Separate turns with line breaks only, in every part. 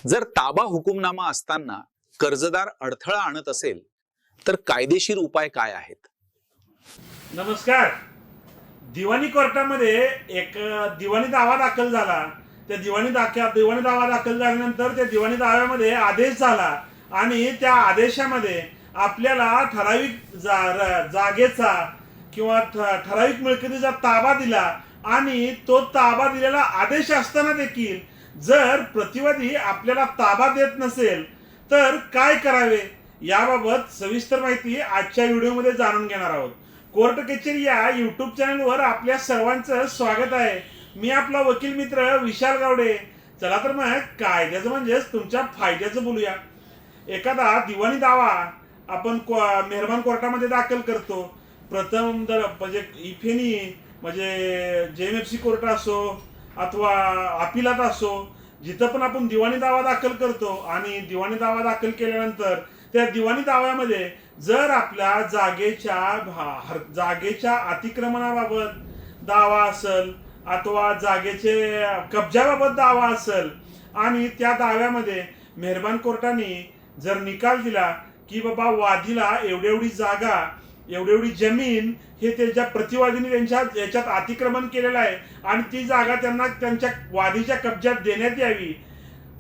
जर ताबा हुकुमनामा असताना कर्जदार अडथळा आणत असेल तर कायदेशीर उपाय काय आहेत?
नमस्कार. दिवाणी कोर्टामध्ये एक दिवाणी दावा दाखल झाला. त्या दिवाणी दावा दाखल झाल्यानंतर त्या दिवाणी दाव्यामध्ये आदेश झाला आणि त्या आदेशामध्ये आपल्याला ठराविक जागेचा किंवा ठराविक मिळकतीचा ताबा दिला आणि तो ताबा दिलेला आदेश असताना देखील जर प्रतिवादी आपल्याला ताबा देत नसेल तर काय करावे याबाबत सविस्तर माहिती आजच्या व्हिडिओमध्ये जाणून घेणार आहोत. कोर्ट कचेरी या युट्यूब चॅनलवर आपल्या सर्वांचं स्वागत आहे. मी आपला वकील मित्र विशाल गावडे. चला तर मग कायद्याचं म्हणजेच तुमच्या फायद्याचं बोलूया. एखादा दिवाणी दावा आपण मेहरबान कोर्टामध्ये दाखल करतो. प्रथम म्हणजे इफेनी म्हणजे JMFC कोर्ट असो अथवा अपिलात असो, जिथं पण आपण दिवाणी दावा दाखल करतो आणि दिवाणी दावा दाखल केल्यानंतर त्या दिवाणी दाव्यामध्ये जर आपल्या जागेच्या अतिक्रमणाबाबत दावा असेल अथवा जागेचे कब्जाबाबत दावा असेल आणि त्या दाव्यामध्ये मेहरबान कोर्टाने जर निकाल दिला की बाबा वादीला एवढी जागा एवढी जमीन हे त्याच्या प्रतिवादीने त्यांच्या याच्यात अतिक्रमण केलेलं आहे आणि ती जागा त्यांना त्यांच्या वादीच्या कब्जात देण्यात यावी,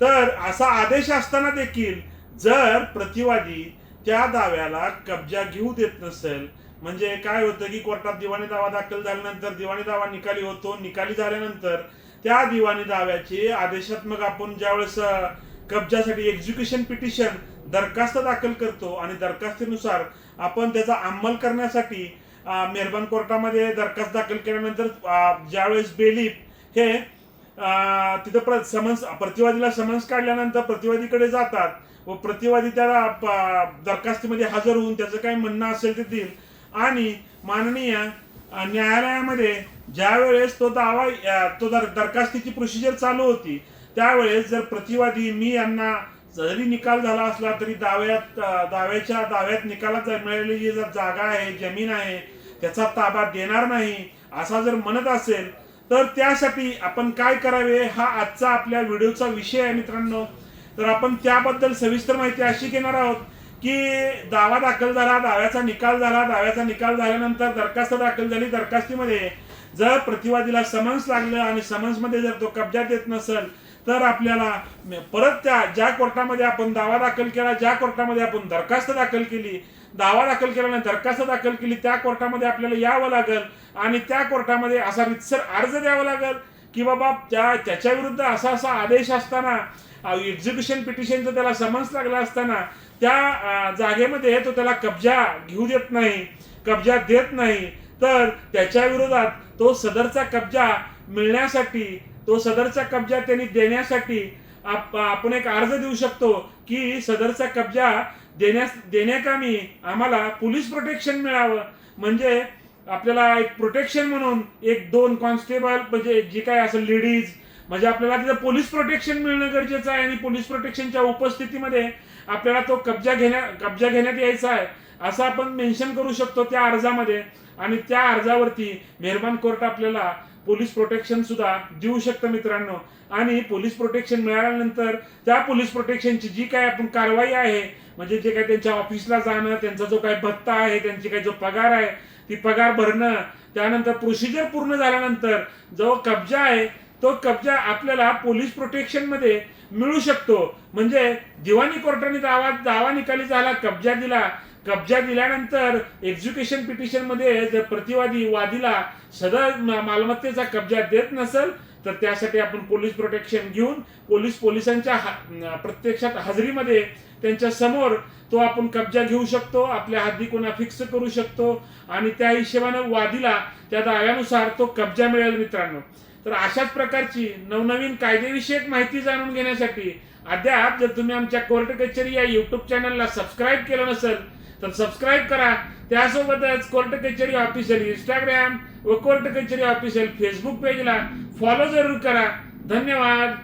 तर असा आदेश असताना देखील जर प्रतिवादी त्या दाव्याला कब्जा घेऊ देत नसेल, म्हणजे काय होतं की कोर्टात दिवाणी दावा दाखल झाल्यानंतर दिवाणी दावा निकाली होतो. निकाली झाल्यानंतर त्या दिवाणी दाव्याची आदेशात्मक आपण ज्यावेळेस कब्जासाठी एक्झिक्युशन पिटिशन दरखास्त दाखल करतो आणि दरखास्तीनुसार आपण त्याचा अंमल करण्यासाठी मेहरबान कोर्टामध्ये दरखास्त दाखल केल्यानंतर ज्यावेळेस बेलीफ हे तिथं प्रतिवादीला समन्स काढल्यानंतर प्रतिवादीकडे जातात व प्रतिवादी त्या दरखास्तीमध्ये हजर होऊन त्याचं काही म्हणणं असेल ते देईल आणि माननीय न्यायालयामध्ये ज्यावेळेस तो दरखास्तीची प्रोसिजर चालू होती त्यावेळेस जर प्रतिवादी मी यांना जरी निकाल झाला असला तरी दाव्यात निकालात मिळालेली जी जागा आहे जमीन आहे त्याचा ताबा देणार नाही असा जर म्हणत असेल तर त्यासाठी आपण काय करावे हा आजचा आपल्या व्हिडिओचा विषय आहे मित्रांनो. तर आपण त्याबद्दल सविस्तर माहिती अशी घेणार आहोत की दावा दाखल झाला, दाव्याचा निकाल झाल्यानंतर दरखास्त दाखल झाली. दरखास्तीमध्ये जर प्रतिवादीला समन्स लागलं आणि समन्समध्ये जर तो कब्जा देत नसेल तर आपल्याला परत त्या ज्या कोर्टामध्ये आपण दावा दाखल केला, ज्या कोर्टामध्ये आपण दरखास्त दाखल केली, दावा दाखल केला आणि दरखास्त दाखल केली त्या कोर्टामध्ये आपल्याला यावं लागेल आणि त्या कोर्टामध्ये असा रितसर अर्ज द्यावा लागेल की बाबा त्याच्या विरुद्ध असा आदेश असताना एक्झिक्युशन पिटिशनचं त्याला समन्स लागला असताना त्या जागेमध्ये तो त्याला कब्जा घेऊ देत नाही, कब्जा देत नाही, तर त्याच्या विरोधात तो सदरचा कब्जा मिळण्यासाठी तो सदरचा कब्जा त्यांनी देण्यासाठी आपण एक अर्ज देऊ शकतो की सदरचा कब्जा देण्याकामी आम्हाला पोलीस प्रोटेक्शन मिळावं. म्हणजे आपल्याला एक प्रोटेक्शन म्हणून 1-2 कॉन्स्टेबल म्हणजे जे काय असेल लेडीज म्हणजे आपल्याला तिथं पोलीस प्रोटेक्शन मिळणं गरजेचं आहे आणि पोलीस प्रोटेक्शनच्या उपस्थितीमध्ये आपल्याला तो कब्जा घेण्यात यायचा आहे असं आपण मेन्शन करू शकतो त्या अर्जामध्ये आणि त्या अर्जावरती मेहरबान कोर्ट आपल्याला पोलीस प्रोटेक्शन सुद्धा देऊ शकतं मित्रांनो. आणि पोलीस प्रोटेक्शन मिळाल्यानंतर त्या पोलीस प्रोटेक्शनची जी काय आपण कारवाई आहे म्हणजे जे काय त्यांच्या ऑफिसला जाणं, त्यांचा जो काय भत्ता आहे, त्यांची काय जो पगार आहे ती पगार भरणं, त्यानंतर प्रोसिजर पूर्ण झाल्यानंतर जो कब्जा आहे तो कब्जा आपल्याला पोलीस प्रोटेक्शन मध्ये मिळू शकतो. म्हणजे दिवाणी कोर्टाने दावा निकाली झाला, कब्जा दिल्यानंतर एक्झिक्युशन पिटिशन मध्ये जर प्रतिवादी वादीला सदर मालमत्तेचा कब्जा देत नसेल तर त्यासाठी आपण पोलीस प्रोटेक्शन घेऊन पोलिसांच्या प्रत्यक्षात हजेरीमध्ये त्यांच्या समोर तो आपण कब्जा घेऊ शकतो, आपल्या हद्दी कोणा फिक्स करू शकतो आणि त्या हिशोबाने वादीला त्या दाव्यानुसार तो कब्जा मिळेल मित्रांनो. तर अशाच प्रकारची नवनवीन कायदेविषयक माहिती जाणून घेण्यासाठी अद्याप जर तुम्ही आमच्या कोर्ट कचेरी या युट्यूब चॅनलला सबस्क्राईब केलं नसेल तर सबस्क्राईब करा. त्यासोबतच कोर्ट कचेरी ऑफिशियल इंस्टाग्राम व कोर्ट कचेरी ऑफिशियल फेसबुक पेजला फॉलो जरूर करा. धन्यवाद.